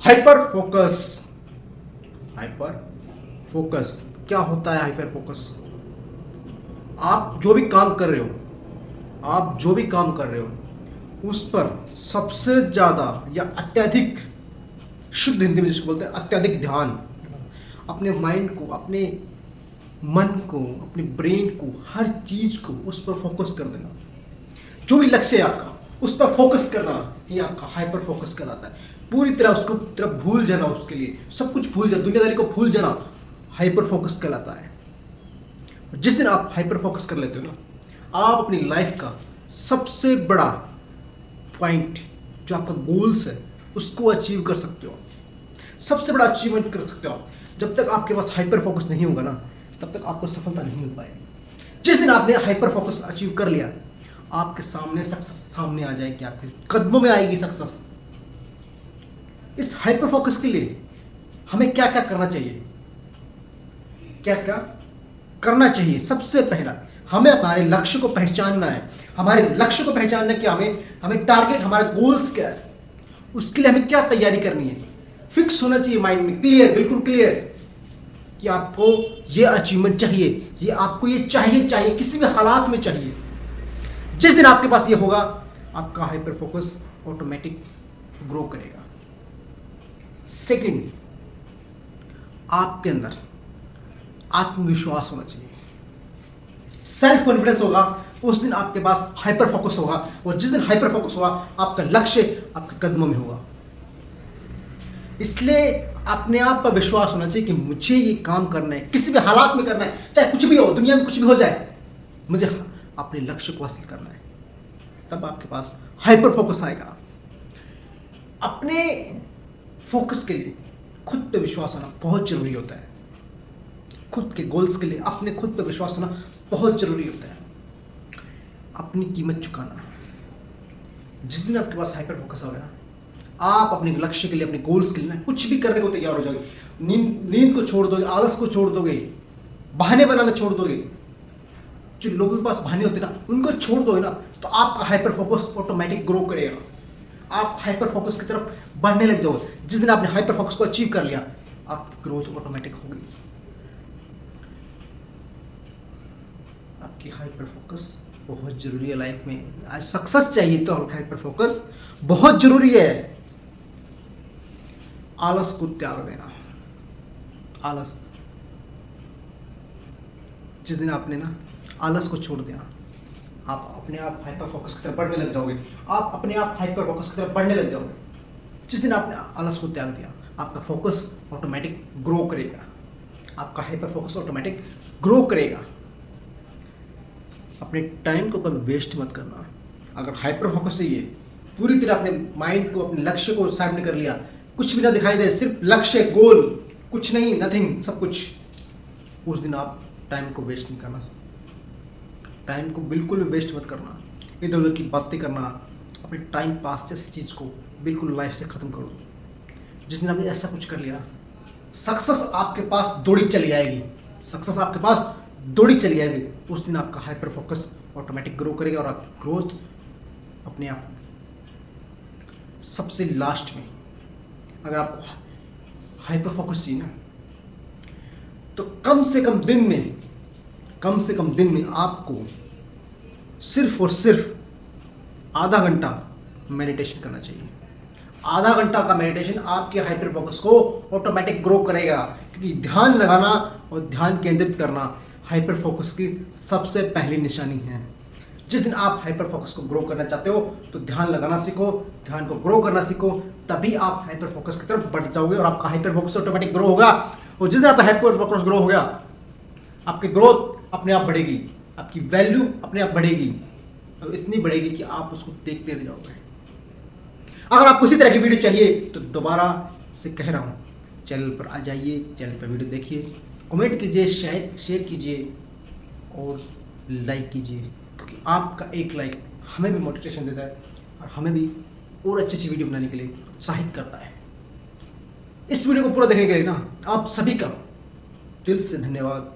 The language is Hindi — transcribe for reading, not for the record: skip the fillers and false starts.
Hyper focus. हाइपर फोकस क्या होता है? हाइपर फोकस, आप जो भी काम कर रहे हो, आप जो भी काम कर रहे हो उस पर सबसे ज़्यादा या अत्यधिक, शुद्ध हिंदी में जिसको बोलते हैं अत्यधिक ध्यान, अपने माइंड को, अपने मन को, अपने ब्रेन को, हर चीज़ को उस पर फोकस कर देना। जो भी लक्ष्य है आपका उस पर फोकस करना, ये आपका हाइपर फोकस कहलाता है। पूरी तरह उसको तरफ भूल जाना, उसके लिए सब कुछ भूल जाना, दुनियादारी को भूल जाना, हाइपर फोकस कहलाता है। जिस दिन आप हाइपर फोकस कर लेते हो ना, आप अपनी लाइफ का सबसे बड़ा पॉइंट, जो आपका गोल्स है, उसको अचीव कर सकते हो। सबसे बड़ा अचीवमेंट कर सकते हो आप। जब तक आपके पास हाइपर फोकस नहीं होगा ना, तब तक आपको सफलता नहीं मिल पाएगी। जिस दिन आपने हाइपर फोकस अचीव कर लिया, आपके सामने सक्सेस सामने आ जाएगी, आपके कदमों में आएगी सक्सेस। इस हाइपर फोकस के लिए हमें क्या क्या करना चाहिए? क्या क्या करना चाहिए? सबसे पहला, हमें हमारे लक्ष्य को पहचानना है। हमारे लक्ष्य को पहचानना कि हमें टारगेट, हमारे गोल्स क्या है, उसके लिए हमें क्या तैयारी करनी है। फिक्स होना चाहिए माइंड में, क्लियर, बिल्कुल क्लियर कि आपको ये अचीवमेंट चाहिए, ये आपको ये चाहिए, किसी भी हालात में चाहिए। जिस दिन आपके पास ये होगा, आपका हाइपर फोकस ऑटोमेटिक ग्रो करेगा। सेकंड, आपके अंदर आत्मविश्वास होना चाहिए, सेल्फ कॉन्फिडेंस होगा। उस दिन आपके पास हाइपर फोकस होगा, और जिस दिन हाइपर फोकस होगा, आपका लक्ष्य आपके कदमों में होगा। इसलिए अपने आप पर विश्वास होना चाहिए कि मुझे ये काम करना है, किसी भी हालात में करना है, चाहे कुछ भी हो, दुनिया में कुछ भी हो जाए, मुझे अपने लक्ष्य को हासिल करना है। तब आपके पास हाइपर फोकस आएगा। अपने फोकस के लिए खुद पे विश्वास होना बहुत जरूरी होता है। खुद के गोल्स के लिए अपने खुद पे विश्वास होना बहुत जरूरी होता है। अपनी कीमत चुकाना। जिस दिन आपके पास हाइपर फोकस होगा ना, आप अपने लक्ष्य के लिए, अपने गोल्स के लिए ना कुछ भी करने को तैयार हो जाओगे। नींद को छोड़ दोगे, आलस को छोड़ दोगे, बहाने बनाना छोड़ दोगे। जो लोगों के पास बहाने होते हैं ना, उनको छोड़ दोगे ना, तो आपका हाइपर फोकस ऑटोमेटिक ग्रो करेगा। आप हाइपर फोकस की तरफ बढ़ने लग जाओगे। जिस दिन आपने हाइपर फोकस को अचीव कर लिया, आपकी ग्रोथ ऑटोमेटिक होगी। आपकी हाइपर फोकस बहुत जरूरी है लाइफ में। आज सक्सेस चाहिए तो हाइपर फोकस बहुत जरूरी है। आलस को त्याग देना। आलस, जिस दिन आपने ना आलस को छोड़ दिया, आप अपने आप हाइपर फोकस की तरफ बढ़ने लग जाओगे। आप अपने आप हाइपर फोकस की तरफ बढ़ने लग जाओगे। जिस दिन आपने आलस को त्याग दिया, आपका फोकस ऑटोमेटिक ग्रो करेगा। आपका हाइपर फोकस ऑटोमेटिक ग्रो करेगा। अपने टाइम को कभी वेस्ट मत करना। अगर हाइपर फोकस चाहिए, पूरी तरह अपने माइंड को, अपने लक्ष्य को सामने कर लिया, कुछ भी ना दिखाई दे, सिर्फ लक्ष्य, गोल, कुछ नहीं, नथिंग, सब कुछ, उस दिन आप टाइम को वेस्ट नहीं करना। टाइम को बिल्कुल भी वेस्ट मत करना। इधर उधर की बातें करना, अपने टाइम पास जैसी चीज़ को बिल्कुल लाइफ से ख़त्म करो। जिस दिन आपने ऐसा कुछ कर लिया, सक्सेस आपके पास दौड़ी चली आएगी। सक्सेस आपके पास दौड़ी चली आएगी। उस दिन आपका हाइपर फोकस ऑटोमेटिक ग्रो करेगा, और आपकी ग्रोथ अपने आप। सबसे लास्ट में, अगर आपको हाइपर फोकस चाहिए ना, तो कम से कम दिन में आपको सिर्फ और सिर्फ आधा घंटा मेडिटेशन करना चाहिए। आधा घंटा का मेडिटेशन आपके हाइपर फोकस को ऑटोमेटिक ग्रो करेगा। क्योंकि ध्यान लगाना और ध्यान केंद्रित करना हाइपर फोकस की सबसे पहली निशानी है। जिस दिन आप हाइपर फोकस को ग्रो करना चाहते हो, तो ध्यान लगाना सीखो, ध्यान को ग्रो करना सीखो, तभी आप हाइपर फोकस की तरफ बढ़ जाओगे, और आपका हाइपर फोकस ऑटोमेटिक ग्रो होगा। और जिस दिन आपका हाइपर फोकस ग्रो हो गया, आपकी ग्रोथ अपने आप बढ़ेगी, आपकी वैल्यू अपने आप बढ़ेगी, और इतनी बढ़ेगी कि आप उसको देखते रह जाओगे। अगर आपको इसी तरह की वीडियो चाहिए, तो दोबारा से कह रहा हूँ, चैनल पर आ जाइए, चैनल पर वीडियो देखिए, कमेंट कीजिए, शेयर कीजिए और लाइक कीजिए। क्योंकि आपका एक लाइक हमें भी मोटिवेशन देता है, और हमें भी और अच्छी वीडियो बनाने के लिए उत्साहित करता है। इस वीडियो को पूरा देखने के लिए ना, आप सभी का दिल से धन्यवाद।